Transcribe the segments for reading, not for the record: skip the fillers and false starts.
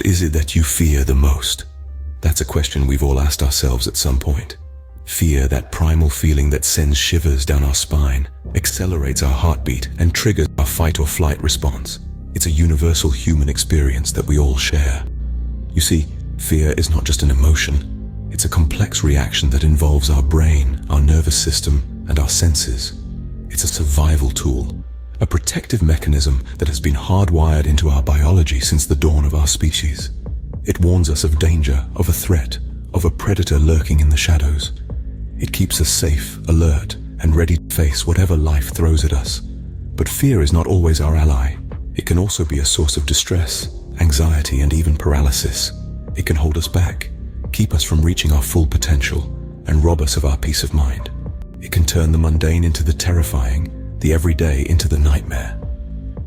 is it that you fear the most? That's a question we've all asked ourselves at some point. Fear, that primal feeling that sends shivers down our spine, accelerates our heartbeat, and triggers our fight or flight response. It's a universal human experience that we all share. You see, fear is not just an emotion. It's a complex reaction that involves our brain, our nervous system, and our senses. It's a survival tool, a protective mechanism that has been hardwired into our biology since the dawn of our species. It warns us of danger, of a threat, of a predator lurking in the shadows. It keeps us safe, alert, and ready to face whatever life throws at us. But fear is not always our ally. It can also be a source of distress, anxiety, and even paralysis. It can hold us back, keep us from reaching our full potential, and rob us of our peace of mind. It can turn the mundane into the terrifying, the everyday into the nightmare.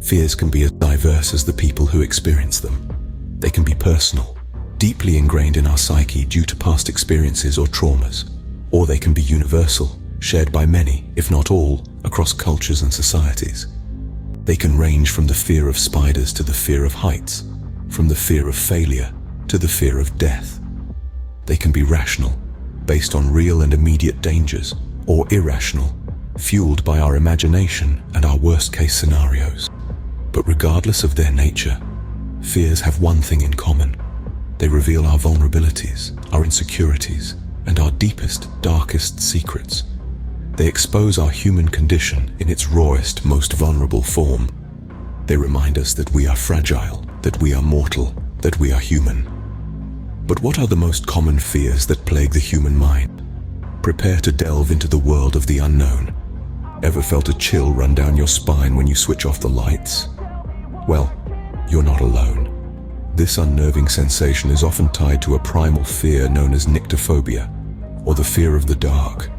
Fears can be as diverse as the people who experience them. They can be personal, deeply ingrained in our psyche due to past experiences or traumas. Or they can be universal, shared by many, if not all, across cultures and societies. They can range from the fear of spiders to the fear of heights, from the fear of failure to the fear of death. They can be rational, based on real and immediate dangers, or irrational, fueled by our imagination and our worst-case scenarios. But regardless of their nature, fears have one thing in common. They reveal our vulnerabilities, our insecurities, and our deepest, darkest secrets. They expose our human condition in its rawest, most vulnerable form. They remind us that we are fragile, that we are mortal, that we are human. But what are the most common fears that plague the human mind? Prepare to delve into the world of the unknown. Ever felt a chill run down your spine when you switch off the lights? Well, you're not alone. This unnerving sensation is often tied to a primal fear known as nyctophobia, or the fear of the dark.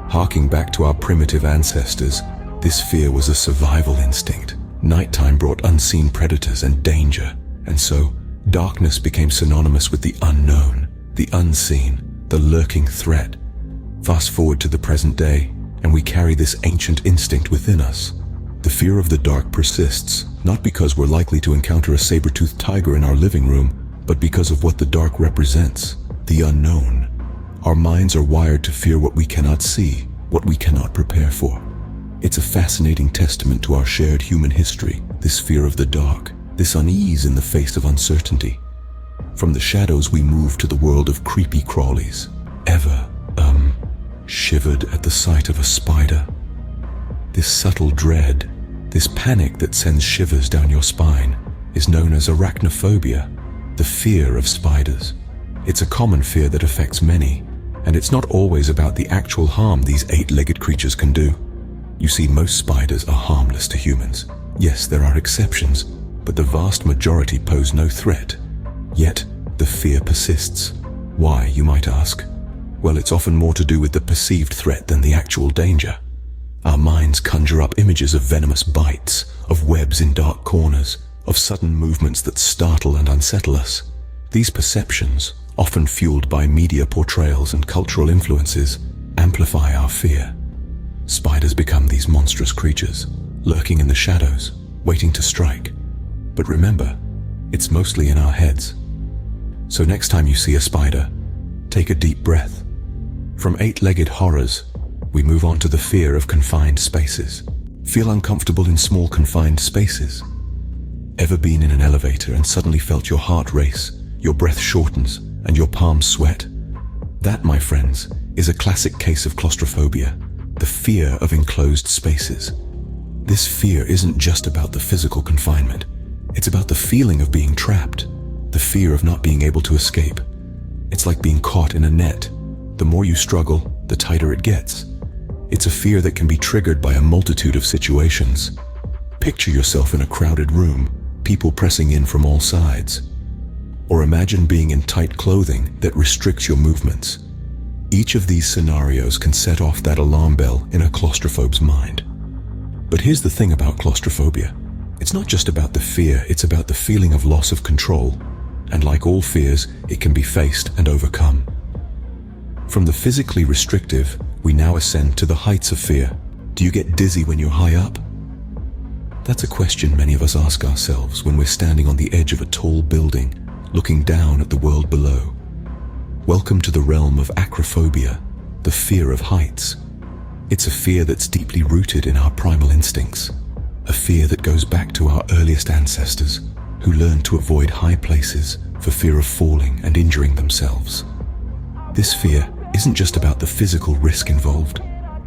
Harking back to our primitive ancestors, this fear was a survival instinct. Nighttime brought unseen predators and danger, and so darkness became synonymous with the unknown, the unseen, the lurking threat. Fast forward to the present day, and we carry this ancient instinct within us. The fear of the dark persists, not because we're likely to encounter a saber-toothed tiger in our living room, but because of what the dark represents, the unknown. Our minds are wired to fear what we cannot see, what we cannot prepare for. It's a fascinating testament to our shared human history, this fear of the dark, this unease in the face of uncertainty. From the shadows we move to the world of creepy crawlies. Ever, shivered at the sight of a spider? This subtle dread, this panic that sends shivers down your spine, is known as arachnophobia, the fear of spiders. It's a common fear that affects many, and it's not always about the actual harm these eight-legged creatures can do. You see, most spiders are harmless to humans. Yes, there are exceptions, but the vast majority pose no threat. Yet, the fear persists. Why, you might ask? Well, it's often more to do with the perceived threat than the actual danger. Our minds conjure up images of venomous bites, of webs in dark corners, of sudden movements that startle and unsettle us. These perceptions, often fueled by media portrayals and cultural influences, amplify our fear. Spiders become these monstrous creatures, lurking in the shadows, waiting to strike. But remember, it's mostly in our heads. So next time you see a spider, take a deep breath. From eight-legged horrors, we move on to the fear of confined spaces. Feel uncomfortable in small confined spaces? Ever been in an elevator and suddenly felt your heart race, your breath shortens, and your palms sweat? That, my friends, is a classic case of claustrophobia, the fear of enclosed spaces. This fear isn't just about the physical confinement. It's about the feeling of being trapped, the fear of not being able to escape. It's like being caught in a net. The more you struggle, the tighter it gets. It's a fear that can be triggered by a multitude of situations. Picture yourself in a crowded room, people pressing in from all sides. Or imagine being in tight clothing that restricts your movements. Each of these scenarios can set off that alarm bell in a claustrophobe's mind. But here's the thing about claustrophobia. It's not just about the fear, it's about the feeling of loss of control. And like all fears, it can be faced and overcome. From the physically restrictive, we now ascend to the heights of fear. Do you get dizzy when you're high up? That's a question many of us ask ourselves when we're standing on the edge of a tall building, looking down at the world below. Welcome to the realm of acrophobia, the fear of heights. It's a fear that's deeply rooted in our primal instincts, a fear that goes back to our earliest ancestors who learned to avoid high places for fear of falling and injuring themselves. This fear isn't just about the physical risk involved.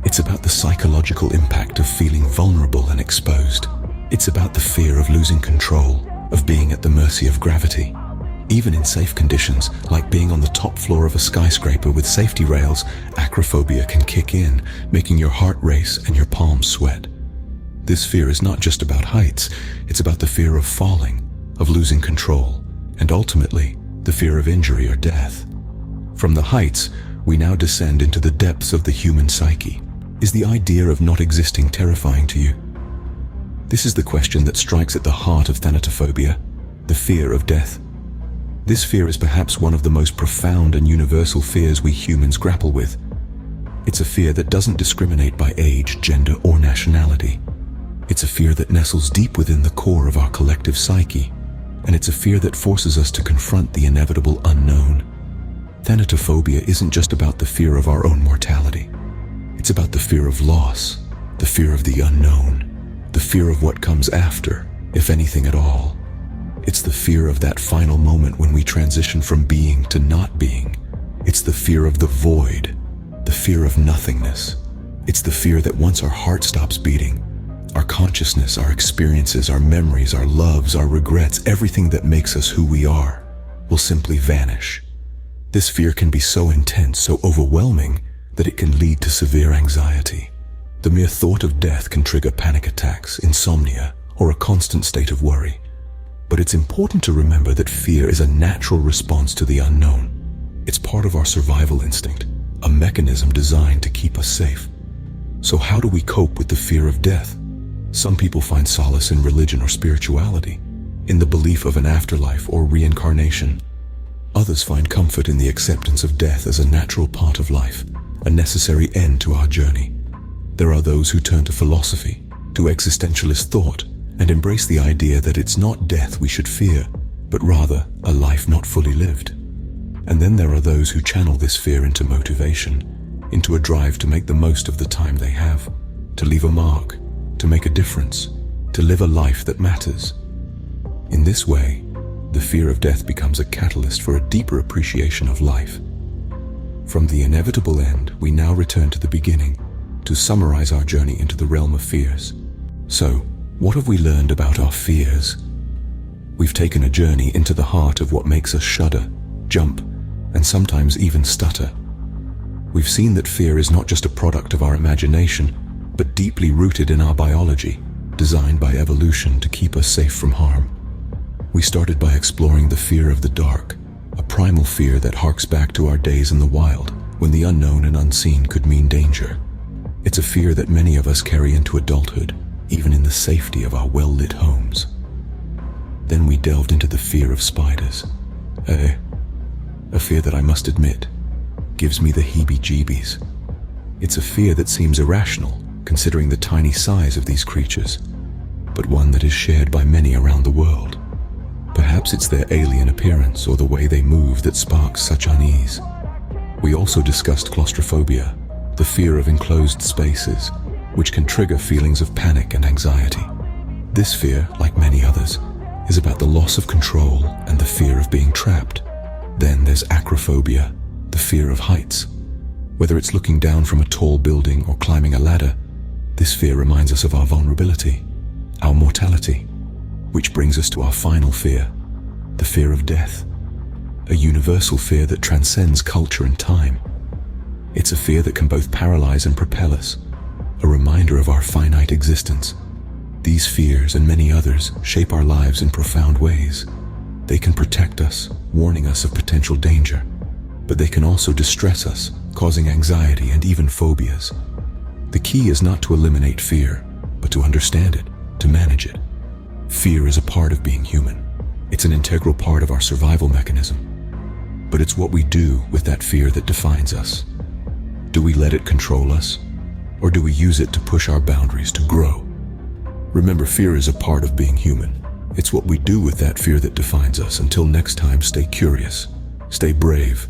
It's about the psychological impact of feeling vulnerable and exposed. It's about the fear of losing control, of being at the mercy of gravity. Even in safe conditions, like being on the top floor of a skyscraper with safety rails, acrophobia can kick in, making your heart race and your palms sweat. This fear is not just about heights, it's about the fear of falling, of losing control, and ultimately, the fear of injury or death. From the heights, we now descend into the depths of the human psyche. Is the idea of not existing terrifying to you? This is the question that strikes at the heart of thanatophobia, the fear of death. This fear is perhaps one of the most profound and universal fears we humans grapple with. It's a fear that doesn't discriminate by age, gender, or nationality. It's a fear that nestles deep within the core of our collective psyche, and it's a fear that forces us to confront the inevitable unknown. Thanatophobia isn't just about the fear of our own mortality. It's about the fear of loss, the fear of the unknown, the fear of what comes after, if anything at all. It's the fear of that final moment when we transition from being to not being. It's the fear of the void, the fear of nothingness. It's the fear that once our heart stops beating, our consciousness, our experiences, our memories, our loves, our regrets, everything that makes us who we are, will simply vanish. This fear can be so intense, so overwhelming, that it can lead to severe anxiety. The mere thought of death can trigger panic attacks, insomnia, or a constant state of worry. But it's important to remember that fear is a natural response to the unknown. It's part of our survival instinct, a mechanism designed to keep us safe. So how do we cope with the fear of death? Some people find solace in religion or spirituality, in the belief of an afterlife or reincarnation. Others find comfort in the acceptance of death as a natural part of life, a necessary end to our journey. There are those who turn to philosophy, to existentialist thought, and embrace the idea that it's not death we should fear, but rather a life not fully lived. And then there are those who channel this fear into motivation, into a drive to make the most of the time they have, to leave a mark, to make a difference, to live a life that matters. In this way, the fear of death becomes a catalyst for a deeper appreciation of life. From the inevitable end, we now return to the beginning, to summarize our journey into the realm of fears. So, what have we learned about our fears? We've taken a journey into the heart of what makes us shudder, jump, and sometimes even stutter. We've seen that fear is not just a product of our imagination, but deeply rooted in our biology, designed by evolution to keep us safe from harm. We started by exploring the fear of the dark, a primal fear that harks back to our days in the wild, when the unknown and unseen could mean danger. It's a fear that many of us carry into adulthood, even in the safety of our well-lit homes. Then we delved into the fear of spiders, a fear that I must admit, gives me the heebie-jeebies. It's a fear that seems irrational, considering the tiny size of these creatures, but one that is shared by many around the world. Perhaps it's their alien appearance or the way they move that sparks such unease. We also discussed claustrophobia, the fear of enclosed spaces, which can trigger feelings of panic and anxiety. This fear, like many others, is about the loss of control and the fear of being trapped. Then there's acrophobia, the fear of heights. Whether it's looking down from a tall building or climbing a ladder, this fear reminds us of our vulnerability, our mortality, which brings us to our final fear, the fear of death, a universal fear that transcends culture and time. It's a fear that can both paralyze and propel us, a reminder of our finite existence. These fears and many others shape our lives in profound ways. They can protect us, warning us of potential danger, but they can also distress us, causing anxiety and even phobias. The key is not to eliminate fear, but to understand it, to manage it. Fear is a part of being human. It's an integral part of our survival mechanism. But it's what we do with that fear that defines us. Do we let it control us? Or do we use it to push our boundaries, to grow? Remember, fear is a part of being human. It's what we do with that fear that defines us. Until next time, stay curious, stay brave,